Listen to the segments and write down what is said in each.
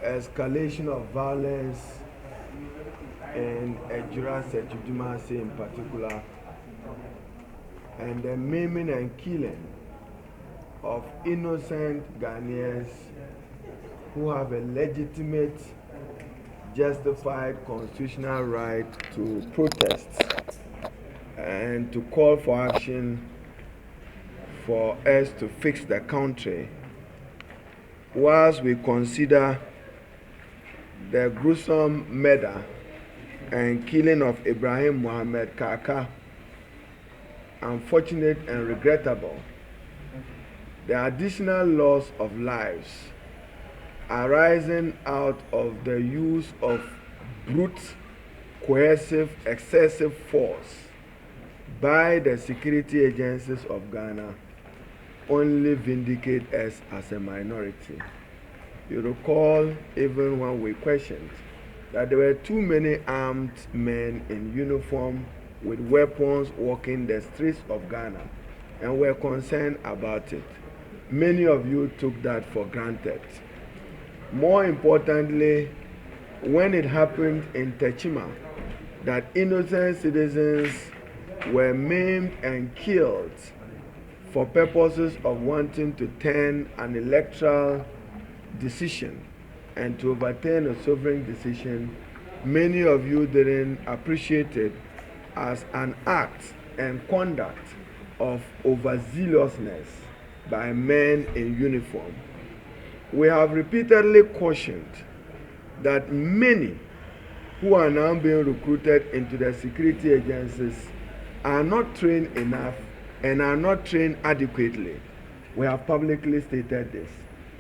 escalation of violence in Ejura in particular, and the maiming and killing of innocent Ghanaians who have a legitimate, justified constitutional right to protest and to call for action for us to fix the country, whilst we consider the gruesome murder and killing of Ibrahim Mohammed Kaka unfortunate and regrettable. The additional loss of lives arising out of the use of brute, coercive, excessive force by the security agencies of Ghana only vindicate us as a minority. You recall, even when we questioned, that there were too many armed men in uniform with weapons walking the streets of Ghana, and were concerned about it. Many of you took that for granted. More importantly, when it happened in Techima, that innocent citizens were maimed and killed for purposes of wanting to turn an electoral decision and to overturn a sovereign decision, many of you didn't appreciate it as an act and conduct of overzealousness by men in uniform. We have repeatedly cautioned that many who are now being recruited into the security agencies are not trained enough and are not trained adequately. We have publicly stated this.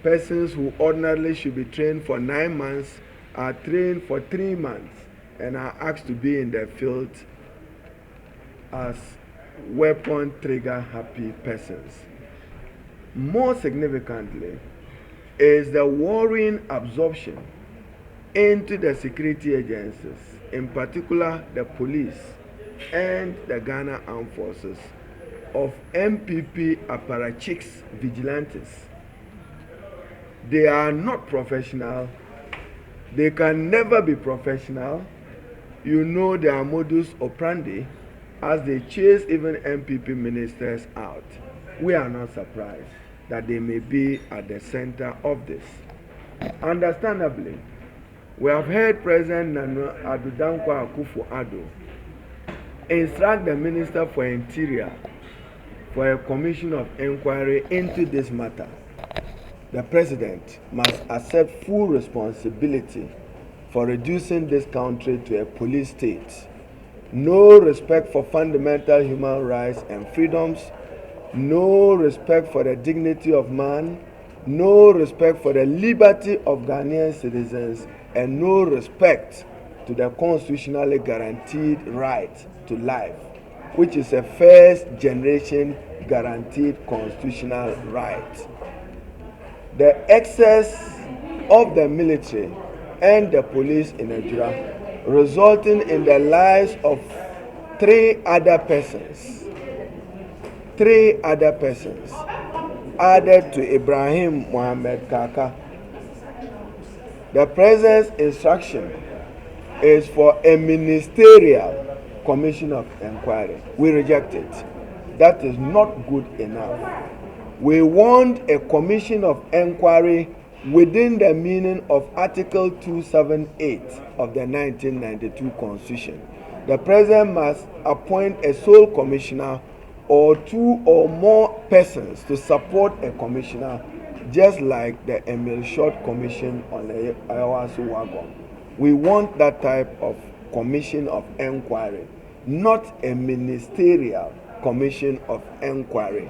Persons who ordinarily should be trained for 9 months are trained for 3 months and are asked to be in the field as weapon trigger happy persons. More significantly is the worrying absorption into the security agencies, in particular the police and the Ghana Armed Forces, of MPP apparatchiks vigilantes. They are not professional. They can never be professional. You know their modus operandi as they chase even MPP ministers out. We are not surprised that they may be at the center of this. Understandably, we have heard President Akufo-Addo instruct the Minister for Interior for a commission of enquiry into this matter. The President must accept full responsibility for reducing this country to a police state. No respect for fundamental human rights and freedoms, no respect for the dignity of man, no respect for the liberty of Ghanaian citizens, and no respect to the constitutionally guaranteed right to life, which is a first generation guaranteed constitutional right. The excess of the military and the police in Ejura, resulting in the lives of 3 other persons added to Ibrahim Mohammed Kaka. The President's instruction is for a ministerial commission of enquiry. We reject it. That is not good enough. We want a commission of enquiry within the meaning of Article 278 of the 1992 Constitution. The President must appoint a sole commissioner or 2 or more persons to support a commissioner, just like the Emil Short Commission on the Ayawasu Wagon. We want that type of commission of enquiry, not a ministerial commission of enquiry.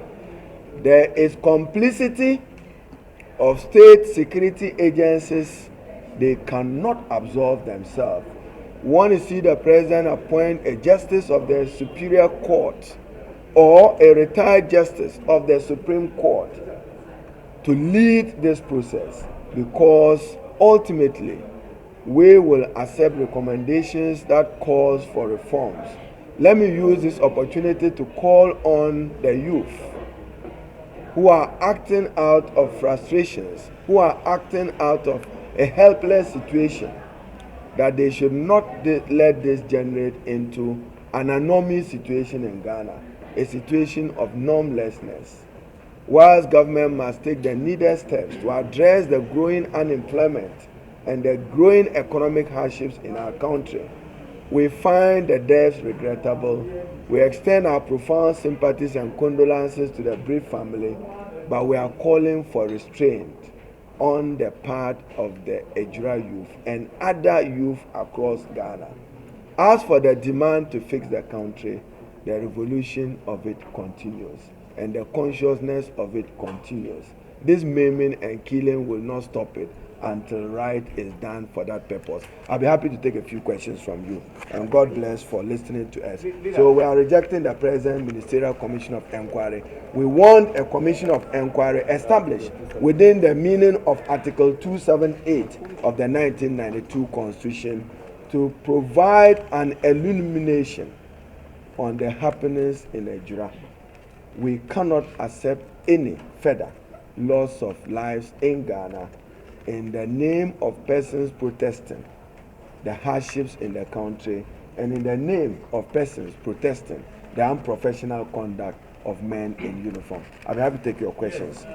There is complicity of state security agencies. They cannot absolve themselves. We want to see the President appoint a justice of the Superior Court or a retired justice of the Supreme Court to lead this process, because ultimately we will accept recommendations that calls for reforms. Let me use this opportunity to call on the youth who are acting out of frustrations, who are acting out of a helpless situation, that they should not let this generate into an anomalous situation in Ghana, a situation of normlessness. Whilst government must take the needed steps to address the growing unemployment and the growing economic hardships in our country, we find the deaths regrettable. We extend our profound sympathies and condolences to the bereaved family, but we are calling for restraint on the part of the Ejura youth and other youth across Ghana. As for the demand to fix the country, the revolution of it continues and the consciousness of it continues. This maiming and killing will not stop it until right is done for that purpose. I'll be happy to take a few questions from you, and God bless for listening to us. So we are rejecting the present Ministerial Commission of Enquiry. We want a Commission of Enquiry established within the meaning of Article 278 of the 1992 Constitution to provide an illumination on the happenings in Ejura. We cannot accept any further loss of lives in Ghana in the name of persons protesting the hardships in the country and in the name of persons protesting the unprofessional conduct of men in uniform. I'll be happy to take your questions.